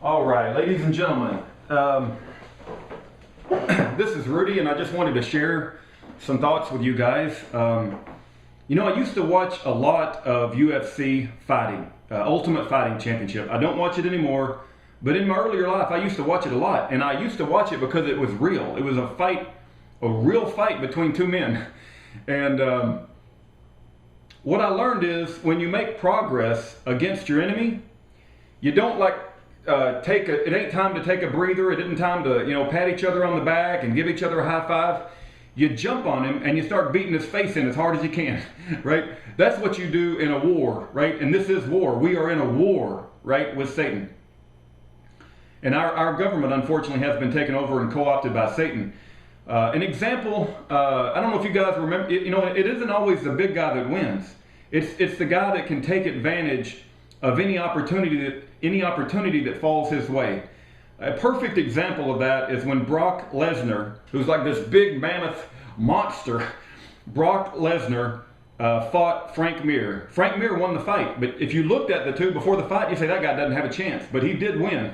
All right, ladies and gentlemen, this is Rudy, and I just wanted to share some thoughts with you guys. I used to watch a lot of UFC fighting, Ultimate Fighting Championship. I don't watch it anymore, but in my earlier life, I used to watch it a lot, and I used to watch it because it was real. It was a fight, a real fight between two men. And what I learned is when you make progress against your enemy, you don't it ain't time to take a breather. It isn't time to, pat each other on the back and give each other a high five. You jump on him and you start beating his face in as hard as you can, right? That's what you do in a war, right? And this is war. We are in a war, right, with Satan. And our government, unfortunately, has been taken over and co-opted by Satan. An example, I don't know if you guys remember, it isn't always the big guy that wins. It's the guy that can take advantage of any opportunity that falls his way. A perfect example of that is when Brock Lesnar, who's like this big mammoth monster, Brock Lesnar fought Frank Mir. Frank Mir won the fight, but if you looked at the two before the fight, you say that guy doesn't have a chance, but he did win.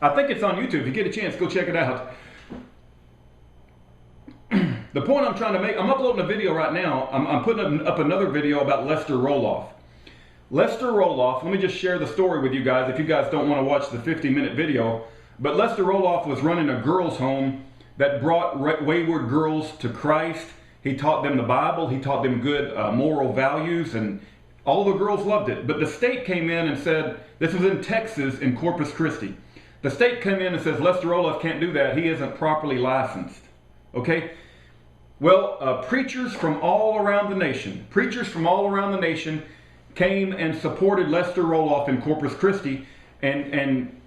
I think it's on YouTube. If you get a chance, go check it out. The point I'm trying to make, I'm uploading a video right now. I'm putting up another video about Lester Roloff. Lester Roloff, let me just share the story with you guys if you guys don't want to watch the 50-minute video. But Lester Roloff was running a girls' home that brought wayward girls to Christ. He taught them the Bible. He taught them good moral values, and all the girls loved it. But the state came in and said, this was in Texas, in Corpus Christi. The state came in and says, Lester Roloff can't do that. He isn't properly licensed. Okay? Well, preachers from all around the nation came and supported Lester Roloff in Corpus Christi, and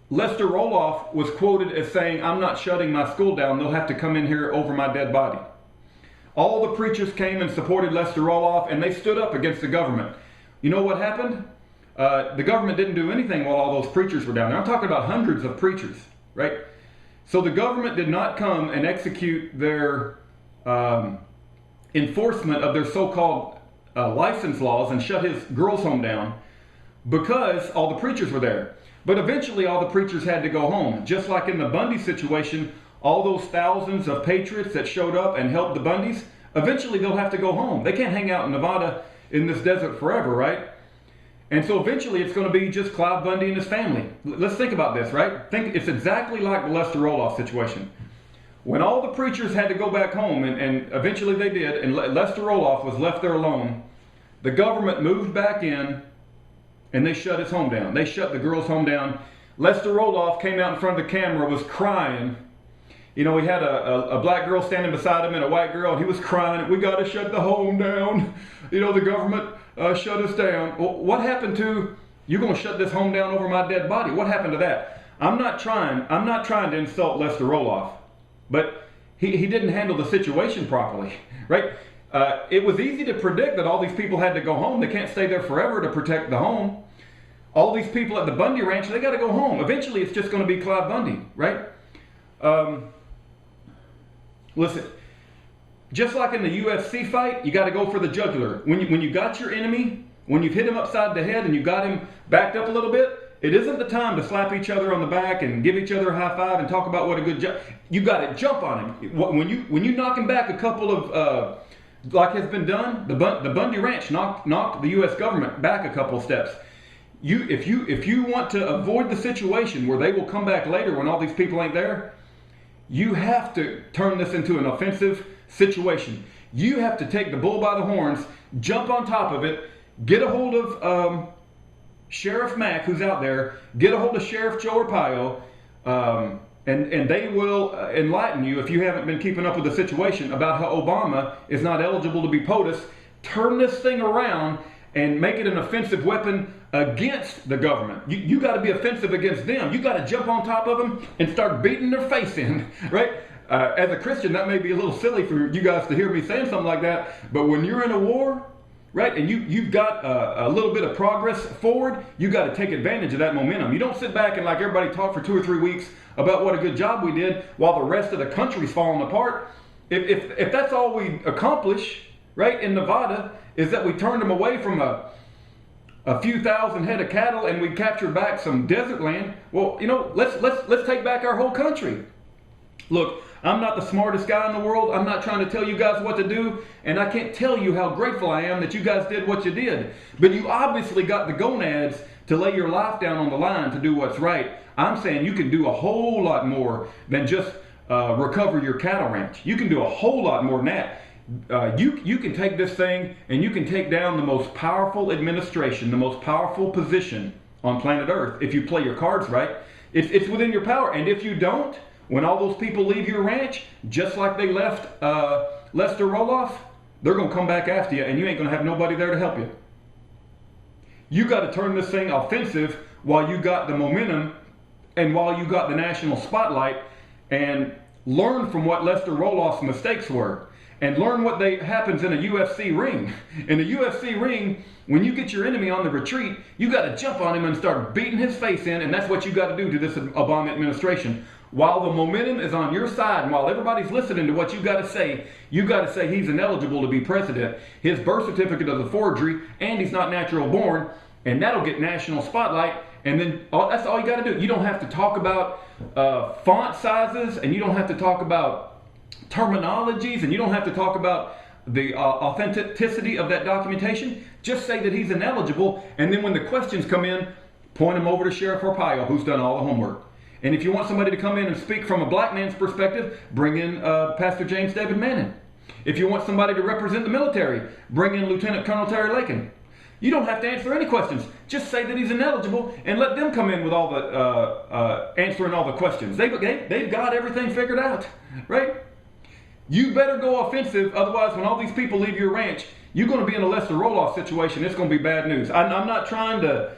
Lester Roloff was quoted as saying, I'm not shutting my school down, they'll have to come in here over my dead body. All the preachers came and supported Lester Roloff, and they stood up against the government. You know what happened? The government didn't do anything while all those preachers were down there. I'm talking about hundreds of preachers, right? So the government did not come and execute their enforcement of their so-called license laws and shut his girls' home down because all the preachers were there. But eventually all the preachers had to go home. Just like in the Bundy situation, all those thousands of patriots that showed up and helped the Bundys, eventually they'll have to go home. They can't hang out in Nevada in this desert forever, right? And so eventually it's going to be just Clive Bundy and his family. Let's think about this, right? It's exactly like the Lester Roloff situation. When all the preachers had to go back home, and eventually they did, and Lester Roloff was left there alone, the government moved back in and they shut his home down. They shut the girls' home down. Lester Roloff came out in front of the camera, was crying. He had a black girl standing beside him and a white girl, and he was crying, we got to shut the home down. The government shut us down. Well, what happened to, you're going to shut this home down over my dead body? What happened to that? I'm not trying to insult Lester Roloff, but he didn't handle the situation properly, right? It was easy to predict that all these people had to go home. They can't stay there forever to protect the home. All these people at the Bundy Ranch, they got to go home. Eventually, it's just going to be Clive Bundy, right? Listen, just like in the UFC fight, you got to go for the jugular. When you got your enemy, when you've hit him upside the head and you got him backed up a little bit, it isn't the time to slap each other on the back and give each other a high five and talk about what a good job. You got to jump on him. When you knock him back a couple of like has been done, the Bundy Ranch knocked the U.S. government back a couple of steps. If you want to avoid the situation where they will come back later when all these people ain't there, you have to turn this into an offensive situation. You have to take the bull by the horns, jump on top of it, get a hold of Sheriff Mack, who's out there, get a hold of Sheriff Joe Arpaio, and they will enlighten you, if you haven't been keeping up with the situation, about how Obama is not eligible to be POTUS. Turn this thing around and make it an offensive weapon against the government. You got to be offensive against them. You got to jump on top of them and start beating their face in, right? As a Christian, that may be a little silly for you guys to hear me saying something like that, but when you're in a war, right, and you've got a little bit of progress forward, you got to take advantage of that momentum. You don't sit back and like everybody talk for 2 or 3 weeks about what a good job we did while the rest of the country's falling apart. If that's all we accomplish, right, in Nevada, is that we turned them away from a a few thousand head of cattle and we capture back some desert land, well, let's take back our whole country. Look, I'm not the smartest guy in the world. I'm not trying to tell you guys what to do, and I can't tell you how grateful I am that you guys did what you did. But you obviously got the gonads to lay your life down on the line to do what's right. I'm saying you can do a whole lot more than just recover your cattle ranch. You can do a whole lot more than that. You can take this thing and you can take down the most powerful administration, the most powerful position on planet Earth if you play your cards right. It's within your power. And if you don't, when all those people leave your ranch, just like they left Lester Roloff, they're going to come back after you and you ain't going to have nobody there to help you. You got to turn this thing offensive while you got the momentum and while you got the national spotlight, and learn from what Lester Roloff's mistakes were. And learn what happens in a UFC ring. In a UFC ring, when you get your enemy on the retreat, you got to jump on him and start beating his face in, and that's what you got to do to this Obama administration. While the momentum is on your side and while everybody's listening to what you got to say, you got to say he's ineligible to be president. His birth certificate is a forgery and he's not natural born, and that'll get national spotlight. And then that's all you got to do. You don't have to talk about font sizes, and you don't have to talk about terminologies, and you don't have to talk about the authenticity of that documentation. Just say that he's ineligible, and then when the questions come in, point him over to Sheriff Arpaio, who's done all the homework. And if you want somebody to come in and speak from a black man's perspective, bring in Pastor James David Manning. If you want somebody to represent the military, bring in Lieutenant Colonel Terry Lakin. You don't have to answer any questions. Just say that he's ineligible and let them come in with all the answering all the questions. They've got everything figured out, right? You better go offensive, otherwise when all these people leave your ranch, you're going to be in a Lester Roloff situation. It's going to be bad news. I'm not trying to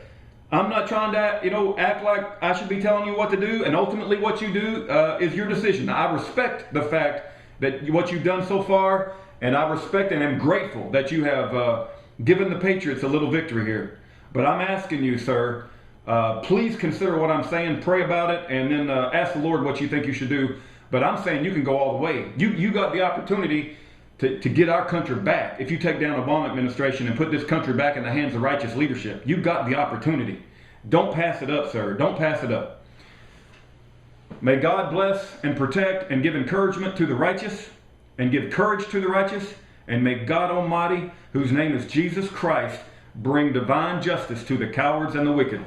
act like I should be telling you what to do, and ultimately what you do is your decision. I respect the fact that what you've done so far, and I respect and am grateful that you have given the Patriots a little victory here. But I'm asking you, sir, please consider what I'm saying, pray about it, and then ask the Lord what you think you should do. But I'm saying you can go all the way. You got the opportunity to get our country back. If you take down Obama administration and put this country back in the hands of righteous leadership, you've got the opportunity. Don't pass it up, sir. Don't pass it up. May God bless and protect and give encouragement to the righteous and give courage to the righteous. And may God Almighty, whose name is Jesus Christ, bring divine justice to the cowards and the wicked.